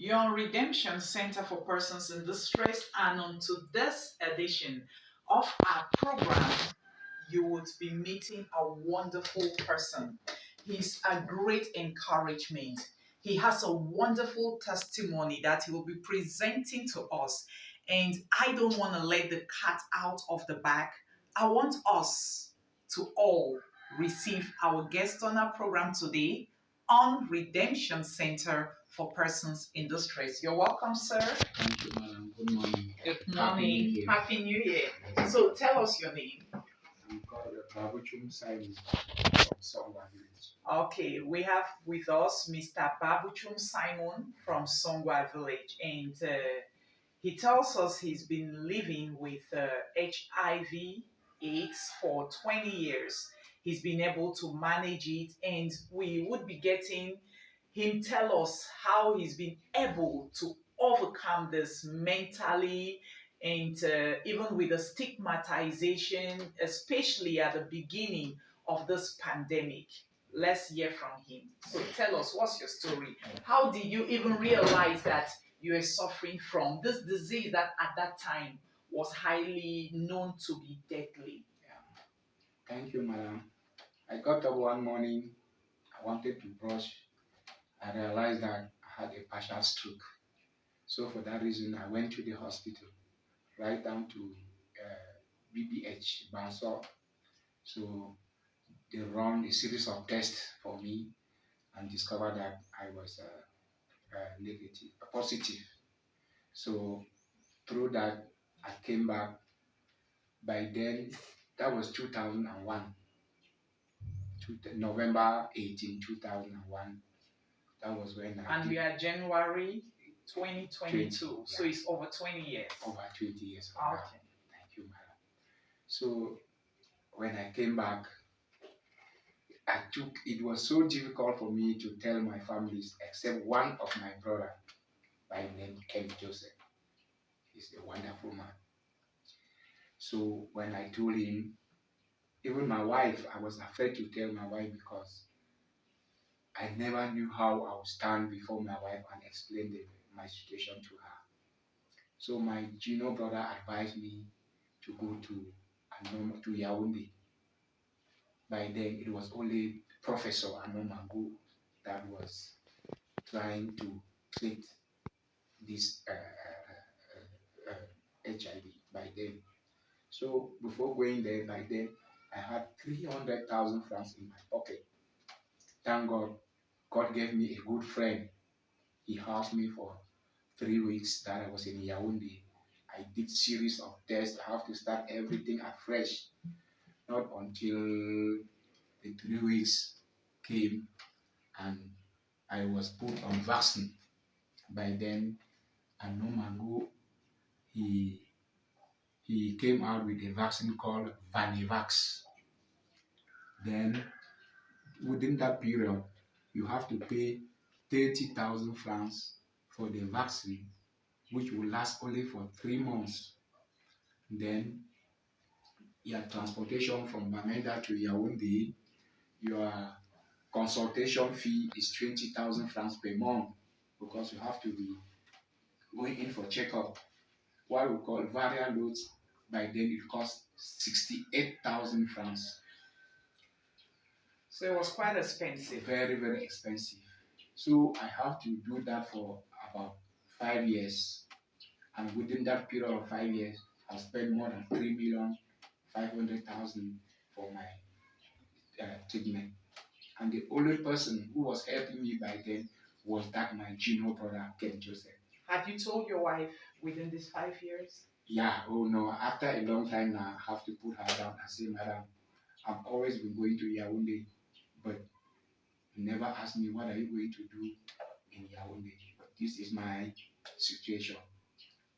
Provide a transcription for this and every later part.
You're on Redemption Center for Persons in Distress, and on today's edition of our program, you would be meeting a wonderful person. He's a great encouragement. He has a wonderful testimony that he will be presenting to us. And I don't want to let the cat out of the bag. I want us to all receive our guest on our program today on Redemption Center for Persons in Distress. You're welcome, sir. Thank you, madam. Good morning. Good Happy New morning. Year. Happy New Year. So tell us your name. I'm called Babuchum Simon from Songwa Village. Okay, we have with us Mr. Babuchum Simon from Songwa Village, and he tells us he's been living with HIV AIDS for 20 years. He's been able to manage it, and we would be getting him tell us how he's been able to overcome this mentally and even with the stigmatization, especially at the beginning of this pandemic. Let's hear from him. So tell us, what's your story? How did you even realize that you were suffering from this disease that at that time was highly known to be deadly? Thank you, madam. I got up one morning. I wanted to brush. I realized that I had a partial stroke. So for that reason, I went to the hospital, right down to BBH, Bansor. So they run a series of tests for me and discovered that I was positive. So through that, I came back. By then, that was 2001, November 18, 2001. That was when And we are January 2022, 20, so it's over 20 years. Over 20 years. Okay. Thank you, madam. So when I came back, it was so difficult for me to tell my families, except one of my brother by name Ken Joseph. He's a wonderful man. So when I told him, even my wife, I was afraid to tell my wife because I never knew how I would stand before my wife and explain my situation to her. So my junior brother advised me to go to Yaoundé. By then, it was only Professor Anomango that was trying to treat this HIV by then. So before going there, by then, I had 300,000 francs in my pocket. Thank God, God gave me a good friend. He housed me for 3 weeks that I was in Yaoundé. I did series of tests. I have to start everything afresh. Not until the 3 weeks came and I was put on vaccine. By then, Anomango, he came out with a vaccine called Vanivax. Then, within that period, you have to pay 30,000 francs for the vaccine, which will last only for 3 months. Then, your transportation from Bamenda to Yaoundé, your consultation fee is 20,000 francs per month because you have to be going in for checkup. What we call variant loads, by then it cost 68,000 francs. So it was quite expensive. Very, very expensive. So I have to do that for about 5 years. And within that period of 5 years, I spent more than 3,500,000 for my treatment. And the only person who was helping me by then was that my junior brother, Ken Joseph. Have you told your wife within these 5 years? Yeah, oh no, after a long time now, I have to put her down and say, madam, I've always been going to Yaoundé, but you never asked me what are you going to do in Yaoundé. But this is my situation.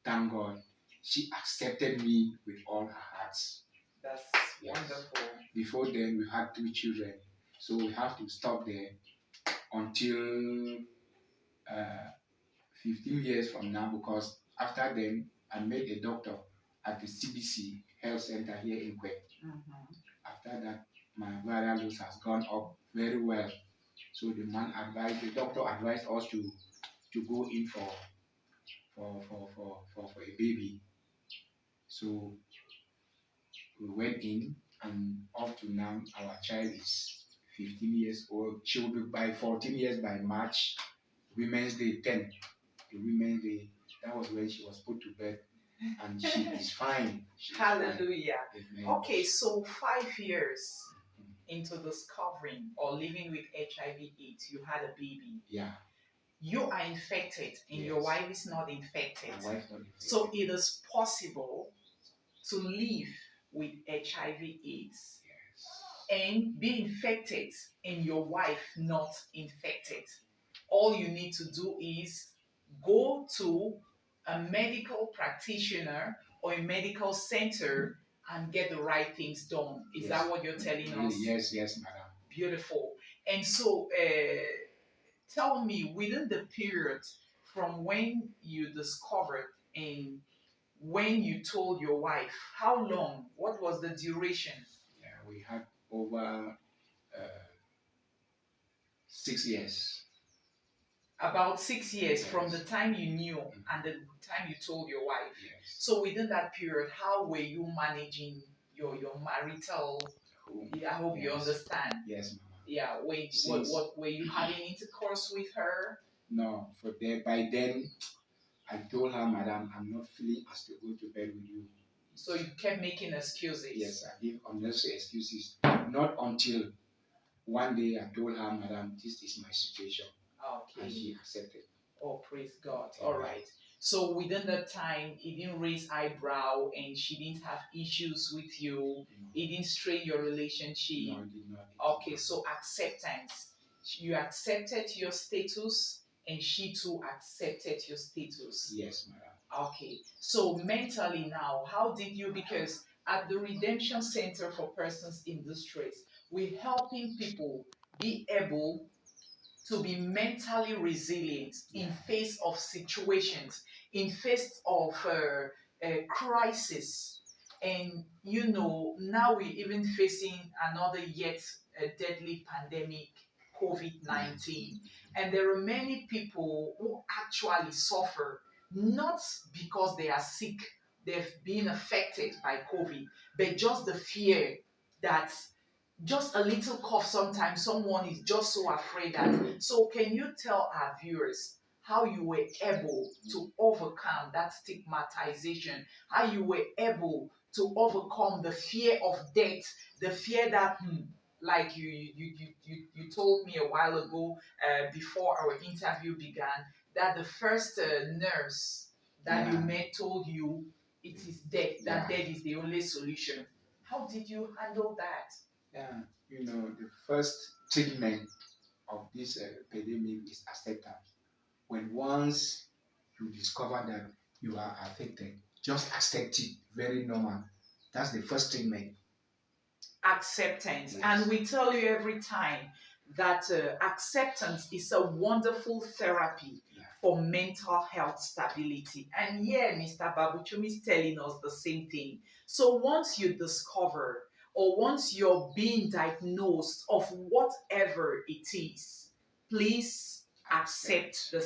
Thank God, she accepted me with all her hearts. That's wonderful. Before then, we had 2 children, so we have to stop there until 15 years from now, because after then, I met a doctor at the CBC Health Center here in Kwe. After that, my viral load has gone up very well. So the doctor advised us to to go in for a baby. So we went in, and up to now, our child is 15 years old. She will be by 14 years by March. Women's Day 10. The Women's Day, that was when she was put to bed, and she is fine. She is Hallelujah. fine. Amen. Okay, so 5 years into discovering or living with HIV/AIDS, you had a baby. Yeah. You are infected, and your Yes. wife is not infected. My wife not infected. So it is possible to live with HIV/AIDS Yes. and be infected and your wife not infected. All you need to do is go to a medical practitioner or a medical center and get the right things done. Is Yes. that what you're telling Really, us? yes, yes, madam. Beautiful. And so, tell me, within the period from when you discovered and when you told your wife, how long? What was the duration? Yeah, we had over 6 years. About 6 years from the Yes. time you knew and the time you told your wife. Yes. So within that period, how were you managing your marital? Home. I hope you Yes. understand. Yes, mama. Yeah, what were you having intercourse with her? No, by then, I told her, madam, I'm not feeling as to go to bed with you. So you kept making excuses. Yes, I give unnecessary excuses. Not until one day I told her, madam, this is my situation. Okay. And she accepted. Oh, praise God. Amen. All right. So within that time, he didn't raise eyebrow and she didn't have issues with you. No. It didn't strain your relationship. No, it did not. Okay, so acceptance. You accepted your status and she too accepted your status. Yes, madam. Okay, so mentally now, how did you, because at the Redemption Center for Persons in Distress, we're helping people be able to be mentally resilient in face of situations, in face of crisis. And now we're even facing another yet deadly pandemic, COVID-19. And there are many people who actually suffer, not because they are sick, they've been affected by COVID, but just the fear that just a little cough sometimes someone is just so afraid that. So can you tell our viewers how you were able to overcome that stigmatization, how you were able to overcome the fear of death, the fear that like you told me a while ago, before our interview began, that the first nurse that you met told you it is death, that death is the only solution. How did you handle that? Yeah, the first treatment of this epidemic is acceptance. When once you discover that you are affected, just accept it, very normal. That's the first treatment. Acceptance. Yes. And we tell you every time that acceptance is a wonderful therapy for mental health stability. And yeah, Mr. Babuchum is telling us the same thing. So once you discover or once you're being diagnosed of whatever it is, please accept the